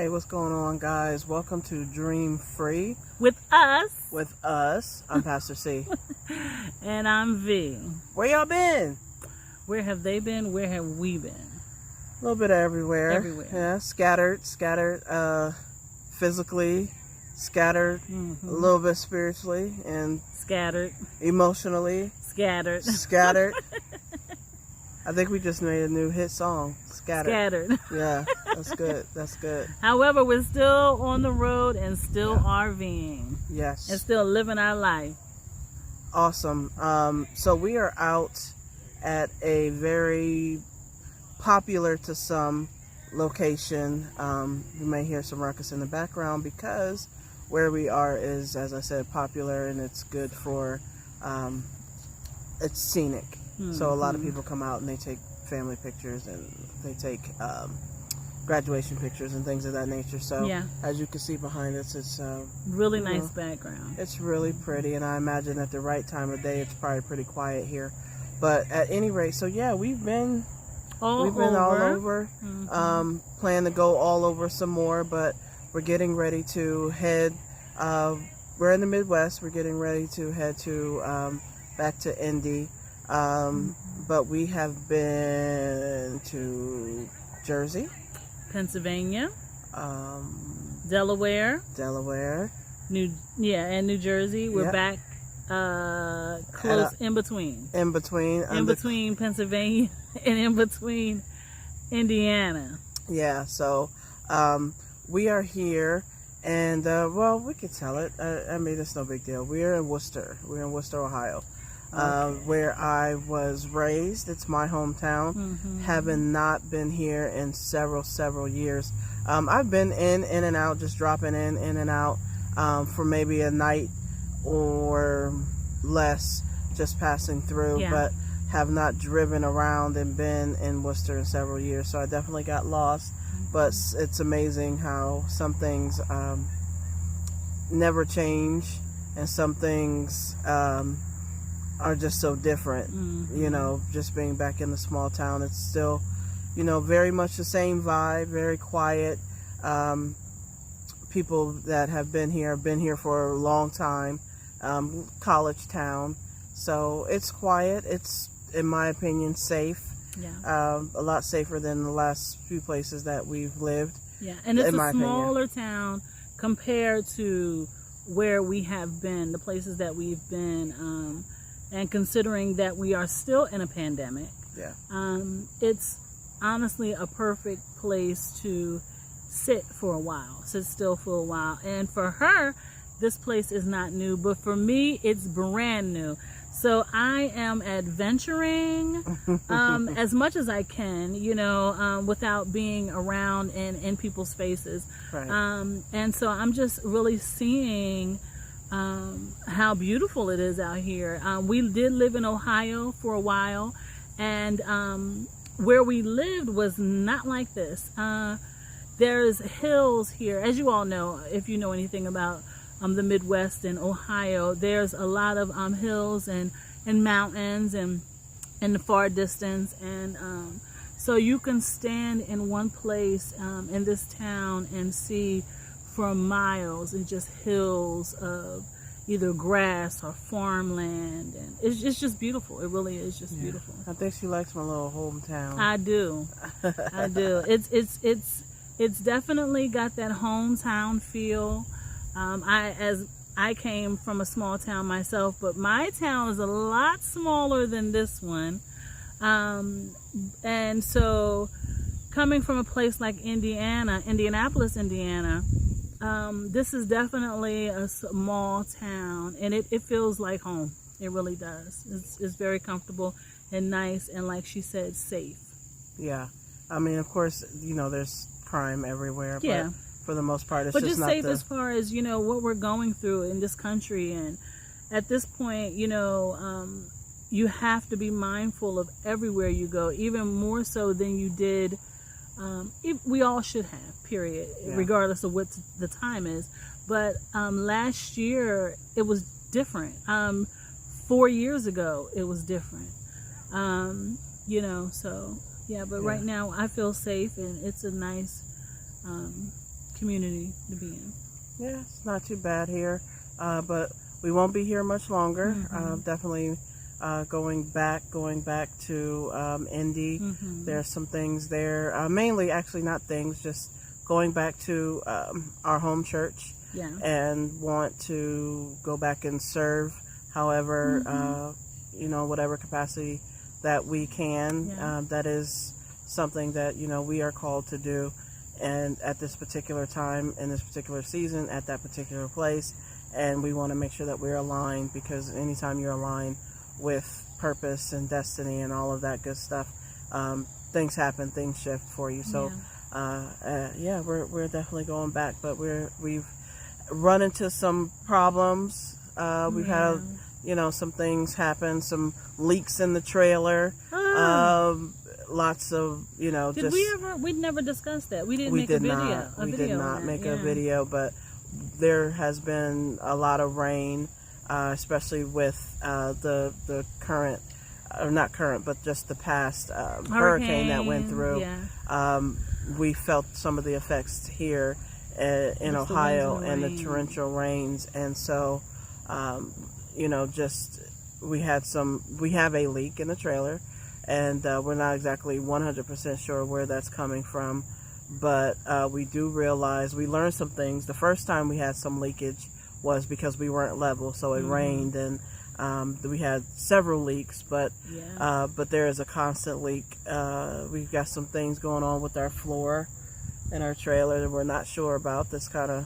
Hey, what's going on, guys? Welcome to DreamFree with us. I'm Pastor C. And I'm V. Where y'all been? Where have they been? Where have we been? A little bit of everywhere. Yeah, scattered, physically, scattered, a little bit spiritually, and scattered, emotionally, scattered. I think we just made a new hit song, Scattered. Yeah, that's good. However, we're still on the road and still RVing. Yes. And still living our life. Awesome. So we are out at a very popular to some location. You may hear some ruckus in the background because where we are is, as I said, popular, and it's good for, it's scenic. So a lot of people come out and they take family pictures and they take graduation pictures and things of that nature. So as you can see behind us, it's really nice background. It's really pretty, and I imagine at the right time of day it's probably pretty quiet here. But at any rate, so yeah, we've been all over. Plan to go all over some more, but we're getting ready to head. We're in the Midwest. We're getting ready to head to back to Indy. But we have been to Jersey, Pennsylvania, Delaware, New Jersey. We're back close in between Pennsylvania and in between Indiana. Yeah, so we are here, and well, we could tell it. I mean, it's no big deal. We're in Worcester. We're in Worcester, Ohio. Where I was raised. It's my hometown. Having not been here in several years. I've been in and out, just dropping in and out for maybe a night or less, just passing through, but have not driven around and been in Worcester in several years. So I definitely got lost, but it's amazing how some things never change, and some things are just so different. You know, just being back in the small town, it's still, you know, very much the same vibe, very quiet. People that have been here for a long time. College town, so it's quiet. It's, in my opinion, safe. A lot safer than the last few places that we've lived. And it's a smaller town compared to where we have been, the places that we've been. And considering that we are still in a pandemic, it's honestly a perfect place to sit still for a while. And for her, this place is not new, but for me, it's brand new. So I am adventuring as much as I can, you know, without being around in people's faces. And so I'm just really seeing how beautiful it is out here. We did live in Ohio for a while, and where we lived was not like this. There's hills here, as you all know, if you know anything about the Midwest and Ohio. There's a lot of hills and mountains and in the far distance, and so you can stand in one place in this town and see for miles and just hills of either grass or farmland, and it's just beautiful. It really is just beautiful. I think she likes my little hometown. I do. It's definitely got that hometown feel. I came from a small town myself, but my town is a lot smaller than this one, and so coming from a place like Indianapolis, Indiana. This is definitely a small town, and it feels like home. It really does. It's very comfortable and nice, and like she said, safe. Yeah. I mean, of course, you know, there's crime everywhere, but for the most part, it's just not safe as far as, you know, what we're going through in this country. And at this point, you know, you have to be mindful of everywhere you go, even more so than you did. We all should have, period, regardless of what the time is. But last year, it was different. 4 years ago, it was different. You know, so, but right now, I feel safe, and it's a nice community to be in. Yeah, it's not too bad here, but we won't be here much longer. Definitely going back to Indy. There's some things there, mainly actually not things, just going back to our home church. Yeah. And want to go back and serve, however, whatever capacity that we can. That is something that, we are called to do. And at this particular time, in this particular season, at that particular place. And we want to make sure that we're aligned, because anytime you're aligned with purpose and destiny and all of that good stuff, things happen, things shift for you. So, we're definitely going back, but we've run into some problems. We've had, some things happen, some leaks in the trailer. Lots of, Did we never discussed that. We didn't make a video. We did not make a video, but there has been a lot of rain, especially with the current, or not current, but just the past hurricane that went through. We felt some of the effects here in Ohio, and the torrential rains, and so we have a leak in the trailer, and we're not exactly 100% sure where that's coming from, but we do realize we learned some things. The first time we had some leakage was because we weren't level, so it rained, and we had several leaks, but there is a constant leak. We've got some things going on with our floor in our trailer that we're not sure about. That's kind of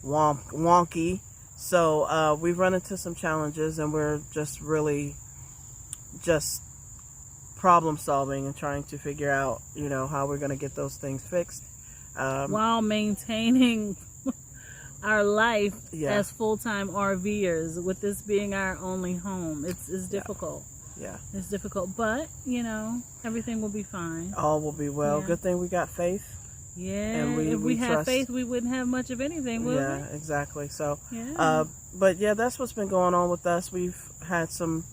wonky. So we've run into some challenges, and we're just really just problem solving and trying to figure out, how we're going to get those things fixed. While maintaining our life as full-time RVers, with this being our only home. It's difficult. Yeah. It's difficult, but, everything will be fine. All will be well. Yeah. Good thing we got faith. Yeah, and if we had faith, we wouldn't have much of anything, would we? Yeah, exactly. So, but that's what's been going on with us. We've had some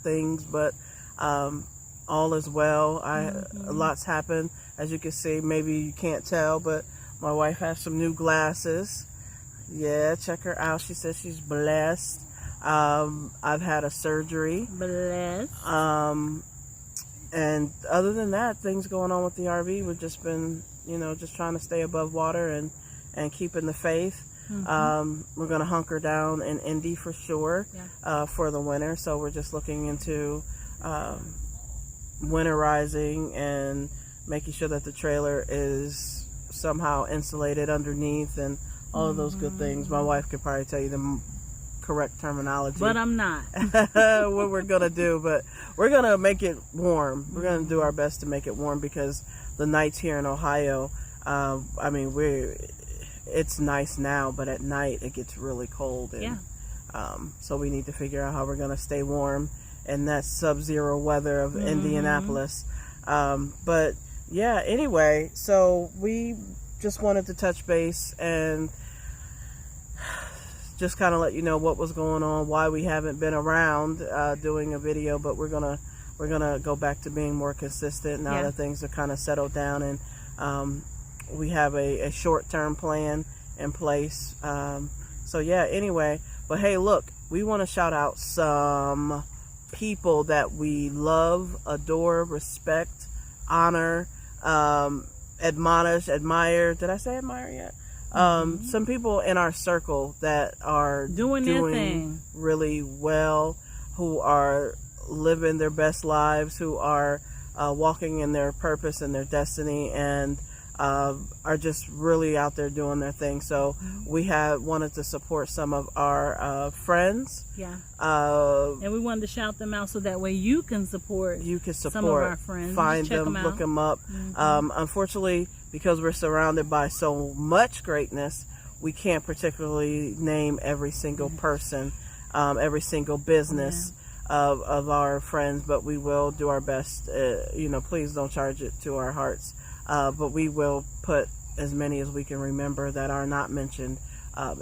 things, but all is well. A lot's happened. As you can see, maybe you can't tell, but my wife has some new glasses. Yeah, check her out. She says she's blessed. I've had a surgery. Blessed. And other than that, things going on with the RV. We've just been, just trying to stay above water and keeping the faith. We're going to hunker down in Indy for sure for the winter. So we're just looking into winterizing and making sure that the trailer is somehow insulated underneath and all of those good things. My wife could probably tell you the correct terminology, but I'm not. What we're gonna do, but we're gonna make it warm. We're gonna do our best to make it warm, because the nights here in Ohio, it's nice now, but at night it gets really cold, and so we need to figure out how we're gonna stay warm in that sub-zero weather of Indianapolis. But anyway, so we just wanted to touch base and just kind of let you know what was going on, why we haven't been around doing a video, but we're gonna go back to being more consistent now that things are kind of settled down, and we have a short-term plan in place. Anyway, but hey, look, we want to shout out some people that we love, adore, respect, honor, admonish, admire. Did I say admire yet? Some people in our circle that are doing their thing really well, who are living their best lives, who are walking in their purpose and their destiny, and are just really out there doing their thing. So we wanted to support some of our friends. And we wanted to shout them out so that way you can support some of our friends. Find them, look them up. Unfortunately, because we're surrounded by so much greatness, we can't particularly name every single person, every single business of our friends, but we will do our best. Please don't charge it to our hearts. But we will put as many as we can remember that are not mentioned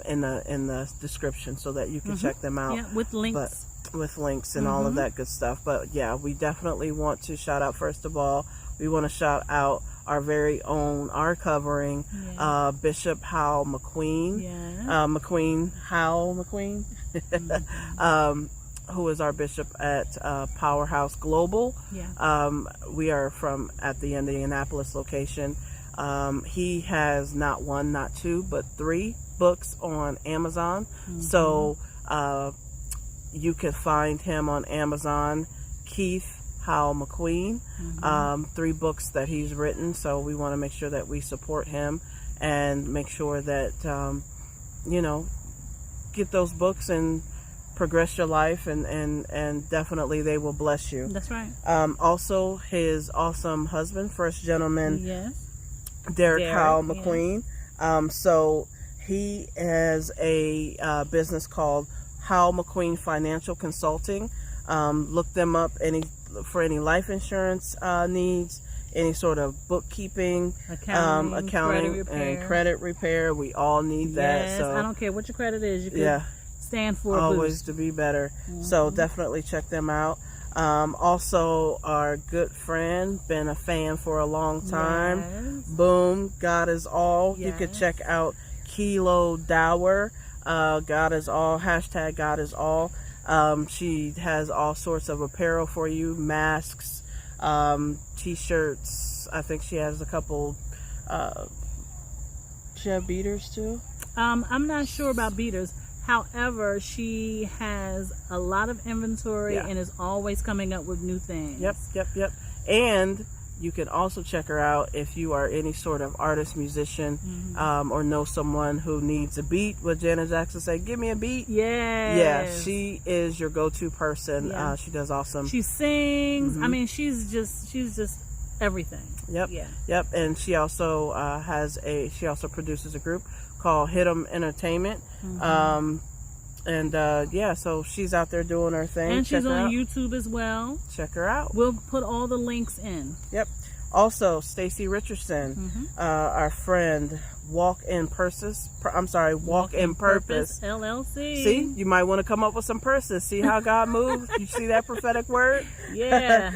in the description, so that you can check them out. With links. With links and all of that good stuff. But we definitely want to shout out, first of all, we want to shout out our very own, our covering, Bishop Howell McQueen, Howell McQueen, who is our bishop at Powerhouse Global. We are from at the Indianapolis location. He has not one, not two, but 3 books on Amazon. So you can find him on Amazon, Keith Howell McQueen, 3 books that he's written. So we want to make sure that we support him and make sure that, you know, get those books and progress your life, and definitely they will bless you. That's right. Also, his awesome husband, First Gentleman, Derek Howell McQueen. So he has a business called Howell McQueen Financial Consulting. Look them up for any life insurance needs, any sort of bookkeeping, accounting, and credit repair. We all need that. So I don't care what your credit is. You can stand for always to be better. So definitely check them out. Also, our good friend, been a fan for a long time. Boom, God is all. You could check out Kelodower. God is all. Hashtag God is all. She has all sorts of apparel for you, masks, t-shirts. I think she has a couple. She have beaters too. I'm not sure about beaters. However, she has a lot of inventory and is always coming up with new things. Yep. And you can also check her out if you are any sort of artist, musician, or know someone who needs a beat. What Janet Jackson said, give me a beat. Yeah, she is your go-to person. She does awesome. She sings. I mean, she's just everything. Yep. And she also she also produces a group called Hit 'em Entertainment. So she's out there doing her thing. And she's on YouTube as well. Check her out. We'll put all the links in. Yep. Also, Stacey Richardson, our friend, WalknPurpose LLC. See, you might want to come up with some purses. See how God moves? You see that prophetic word? Yeah.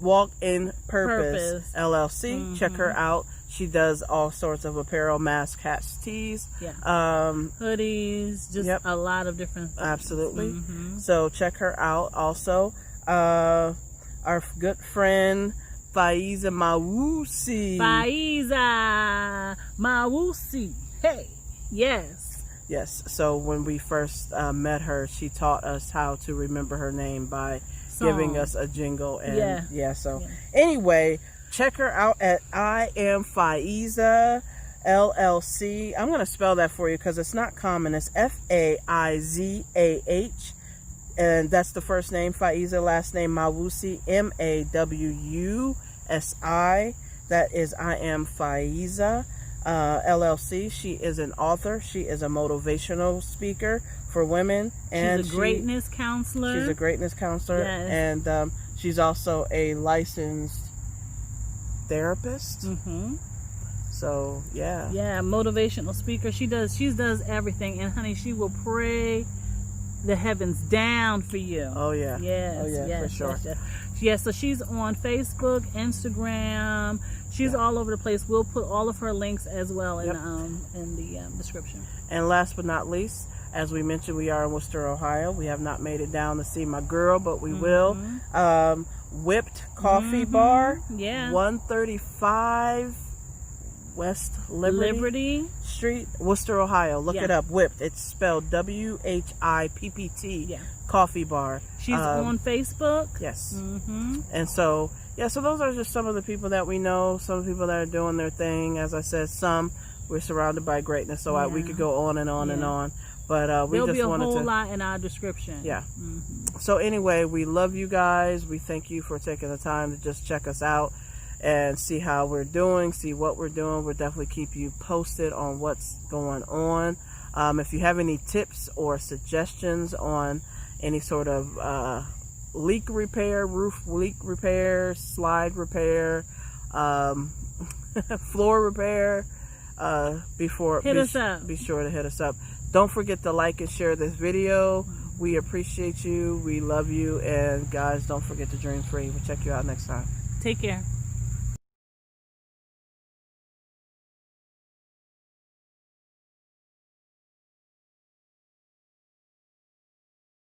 WalknPurpose LLC. Check her out. She does all sorts of apparel, masks, hats, tees, hoodies, just a lot of different things. Absolutely. So check her out. Also, our good friend Faiza Mawusi. Hey, yes. So when we first met her, she taught us how to remember her name by giving us a jingle. And anyway, check her out at I Am Faiza LLC. I'm going to spell that for you because it's not common. It's Faizah, and that's the first name, Faiza, last name Mawusi, Mawusi. That is I Am Faiza LLC. She is an author. She is a motivational speaker for women. And she's a greatness counselor. She's a greatness counselor. And she's also a licensed therapist. So motivational speaker. She does everything, and honey, she will pray the heavens down for you. For sure. So she's on Facebook, Instagram. She's all over the place. We'll put all of her links as well in the description. And last but not least, as we mentioned, we are in Worcester, Ohio. We have not made it down to see my girl, but we will. Whipped Coffee Bar, 135 West Liberty Street, Worcester, Ohio. Look it up. Whipped. It's spelled WHIPPT. Coffee Bar. She's on Facebook. Yes. And so those are just some of the people that we know. Some people that are doing their thing. As I said, we're surrounded by greatness, so we could go on and on and on. But there'll be a whole lot in our description. So anyway, we love you guys. We thank you for taking the time to just check us out and see how we're doing, see what we're doing. We'll definitely keep you posted on what's going on. If you have any tips or suggestions on any sort of leak repair, roof leak repair, slide repair, floor repair, be sure to hit us up. Don't forget to like and share this video. We appreciate you. We love you. And guys, don't forget to dream free. We'll check you out next time. Take care.